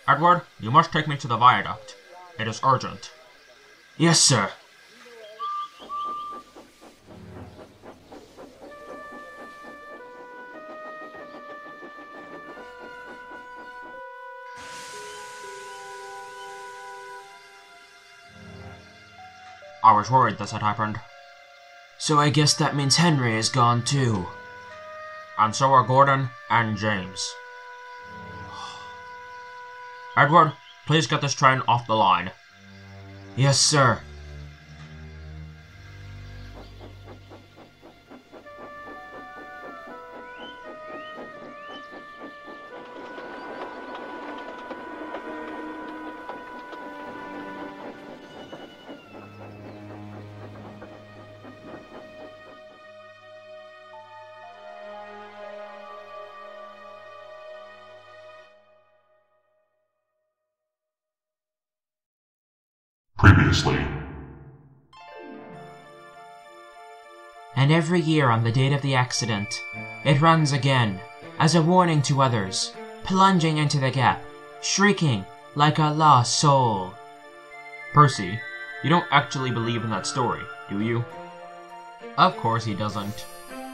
Edward, you must take me to the viaduct. It is urgent. Yes, sir. I was worried this had happened. So I guess that means Henry is gone too. And so are Gordon and James. Edward, please get this train off the line. Yes, sir. Previously. And every year on the date of the accident, it runs again, as a warning to others, plunging into the gap, shrieking like a lost soul. Percy, you don't actually believe in that story, do you? Of course he doesn't.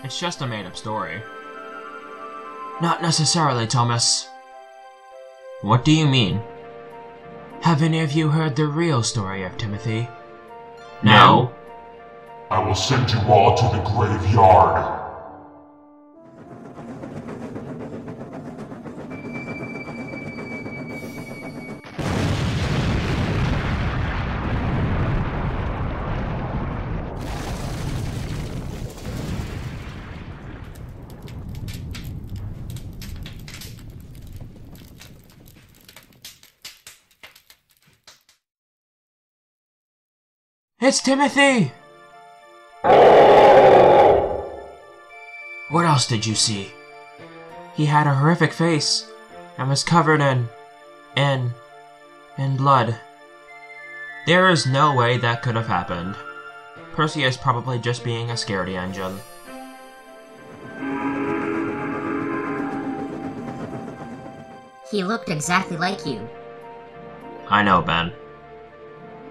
It's just a made-up story. Not necessarily, Thomas. What do you mean? Have any of you heard the real story of Timothy? No. I will send you all to the graveyard. It's Timothy! What else did you see? He had a horrific face, and was covered in blood. There is no way that could have happened. Percy is probably just being a scaredy engine. He looked exactly like you. I know, Ben.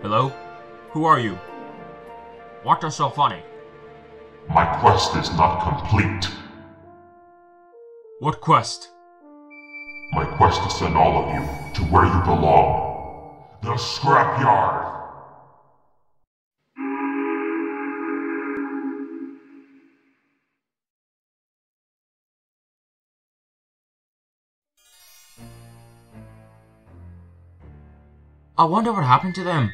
Hello? Who are you? What is so funny? My quest is not complete. What quest? My quest to send all of you to where you belong. The scrapyard. I wonder what happened to them.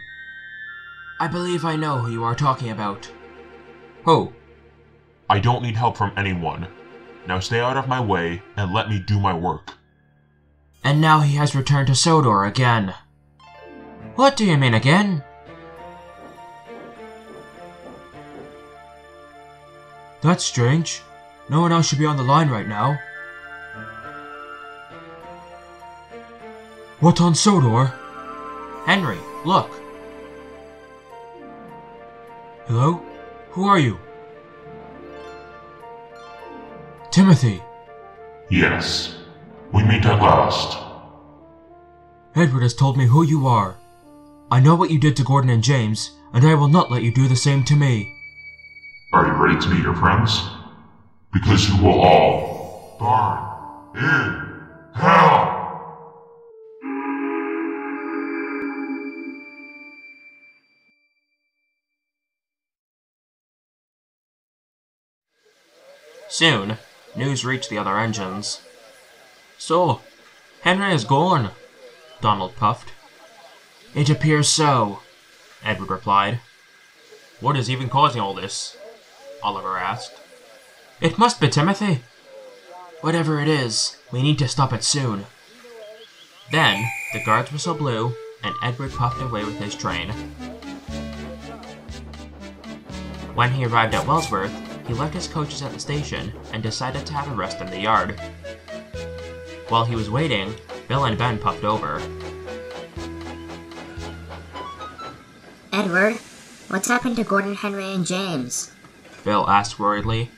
I believe I know who you are talking about. Who? I don't need help from anyone. Now stay out of my way and let me do my work. And now he has returned to Sodor again. What do you mean again? That's strange. No one else should be on the line right now. What on Sodor? Henry, look! Hello? Who are you? Timothy. Yes. We meet at last. Edward has told me who you are. I know what you did to Gordon and James, and I will not let you do the same to me. Are you ready to meet your friends? Because you will all burn in hell! Soon, news reached the other engines. So, Henry is gone, Donald puffed. It appears so, Edward replied. What is even causing all this? Oliver asked. It must be Timothy. Whatever it is, we need to stop it soon. Then, the guard's whistle blew, and Edward puffed away with his train. When he arrived at Wellsworth, he left his coaches at the station and decided to have a rest in the yard. While he was waiting, Bill and Ben puffed over. Edward, what's happened to Gordon, Henry, and James? Bill asked worriedly.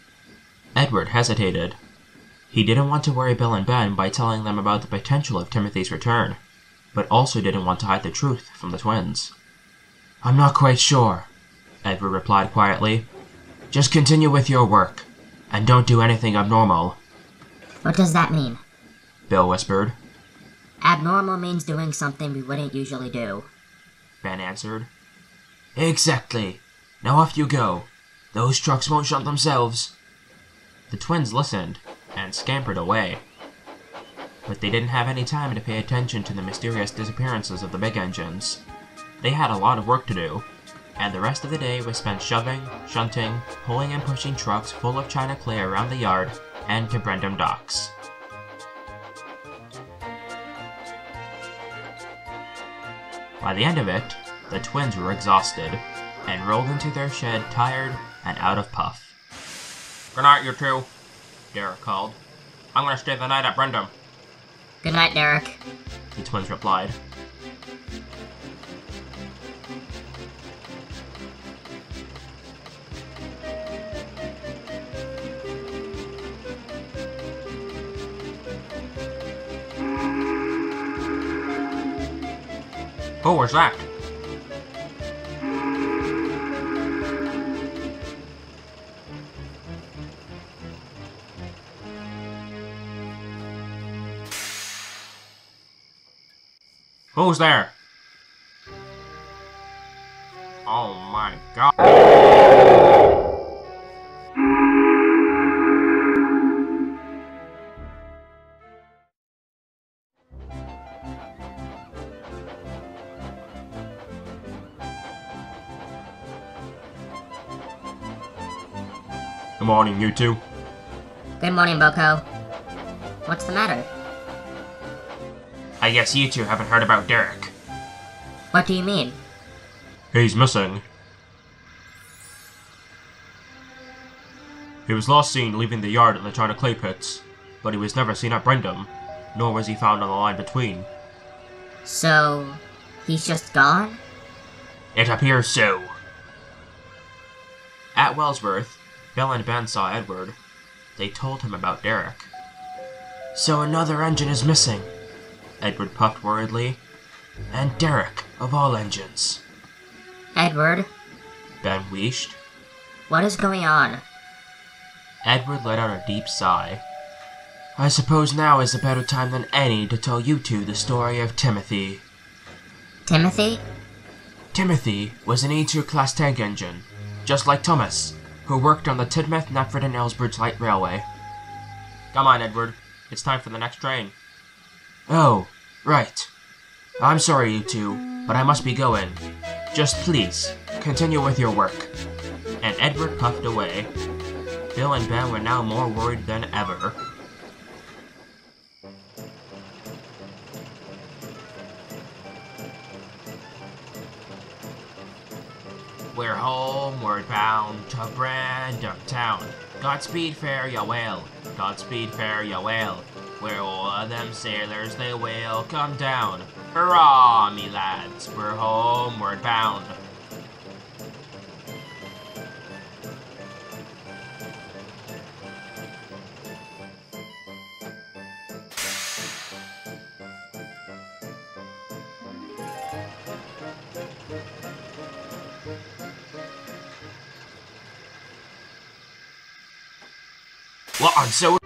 Edward hesitated. He didn't want to worry Bill and Ben by telling them about the potential of Timothy's return. but also didn't want to hide the truth from the twins. I'm not quite sure, Edward replied quietly. Just continue with your work, and don't do anything abnormal. What does that mean? Bill whispered. Abnormal means doing something we wouldn't usually do. Ben answered. Exactly. Now off you go. Those trucks won't shut themselves. The twins listened and scampered away. But they didn't have any time to pay attention to the mysterious disappearances of the big engines. They had a lot of work to do, and the rest of the day was spent shoving, shunting, pulling and pushing trucks full of china clay around the yard and to Brendam docks. By the end of it, the twins were exhausted, and rolled into their shed tired and out of puff. "Good night, you two," Derek called. "I'm gonna stay the night at Brendam." Good night, Derek. The twins replied. Who was that? Who's there? Oh my god. Good morning, you two. Good morning, Boko. What's the matter? I guess you two haven't heard about Derek. What do you mean? He's missing. He was last seen leaving the yard at the China clay pits, but he was never seen at Brendam, nor was he found on the line between. So, he's just gone? It appears so. At Wellsworth, Bill and Ben saw Edward. They told him about Derek. So another engine is missing, Edward puffed worriedly. and Derek, of all engines. Edward, Ben wheezed. what is going on? Edward let out a deep sigh. I suppose now is a better time than any to tell you two the story of Timothy. Timothy? Timothy was an E2 Class tank engine, just like Thomas, who worked on the Tidmouth, Knapford and Aylesbridge Light Railway. Come on, Edward. It's time for the next train. Oh, right. I'm sorry, you two, but I must be going. Just please, continue with your work. And Edward puffed away. Bill and Ben were now more worried than ever. We're homeward bound to Brendam town. Godspeed, fare ya well. Godspeed, fare ya well. Where all of them sailors they will come down. Hurrah, me lads, we're homeward bound. What on so?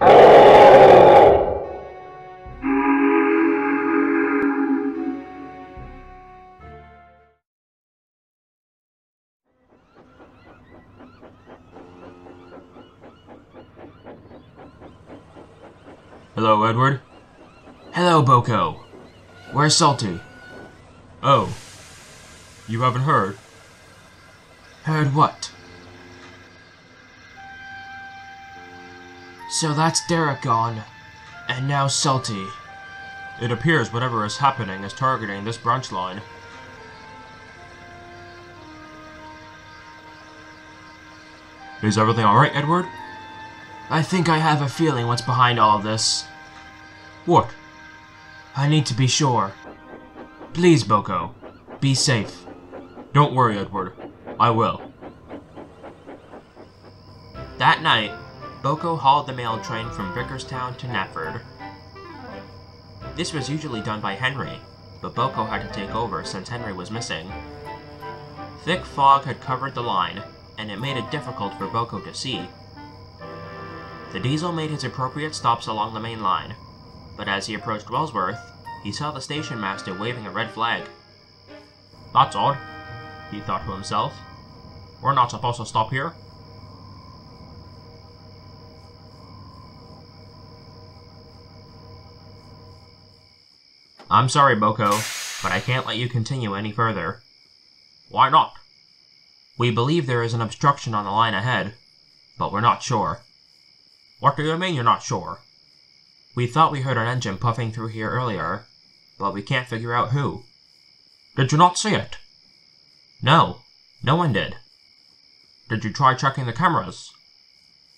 Hello, Edward. Hello, Boko. Where's Salty? Oh, you haven't heard? Heard what? So that's Derek gone, and now Salty. It appears whatever is happening is targeting this branch line. Is everything alright, Edward? I think I have a feeling what's behind all of this. What? I need to be sure. Please, Boko, be safe. Don't worry, Edward. I will. That night, Boko hauled the mail train from Vickerstown to Knapford. This was usually done by Henry, but Boko had to take over since Henry was missing. Thick fog had covered the line, and it made it difficult for Boko to see. The Diesel made his appropriate stops along the main line, but as he approached Wellsworth, he saw the station master waving a red flag. "That's odd," he thought to himself. "We're not supposed to stop here." "I'm sorry, Boko, but I can't let you continue any further." "Why not?" "We believe there is an obstruction on the line ahead, but we're not sure." "What do you mean you're not sure?" "We thought we heard an engine puffing through here earlier, but we can't figure out who." "Did you not see it?" "No, no one did." "Did you try checking the cameras?"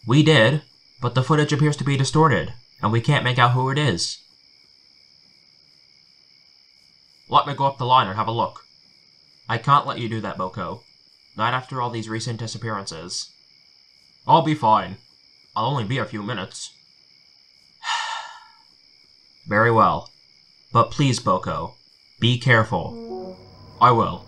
"We did, but the footage appears to be distorted, and we can't make out who it is." "Let me go up the line and have a look." "I can't let you do that, Boko. Not after all these recent disappearances." "I'll be fine. I'll only be a few minutes." "Very well. But please, Boko, be careful." "I will."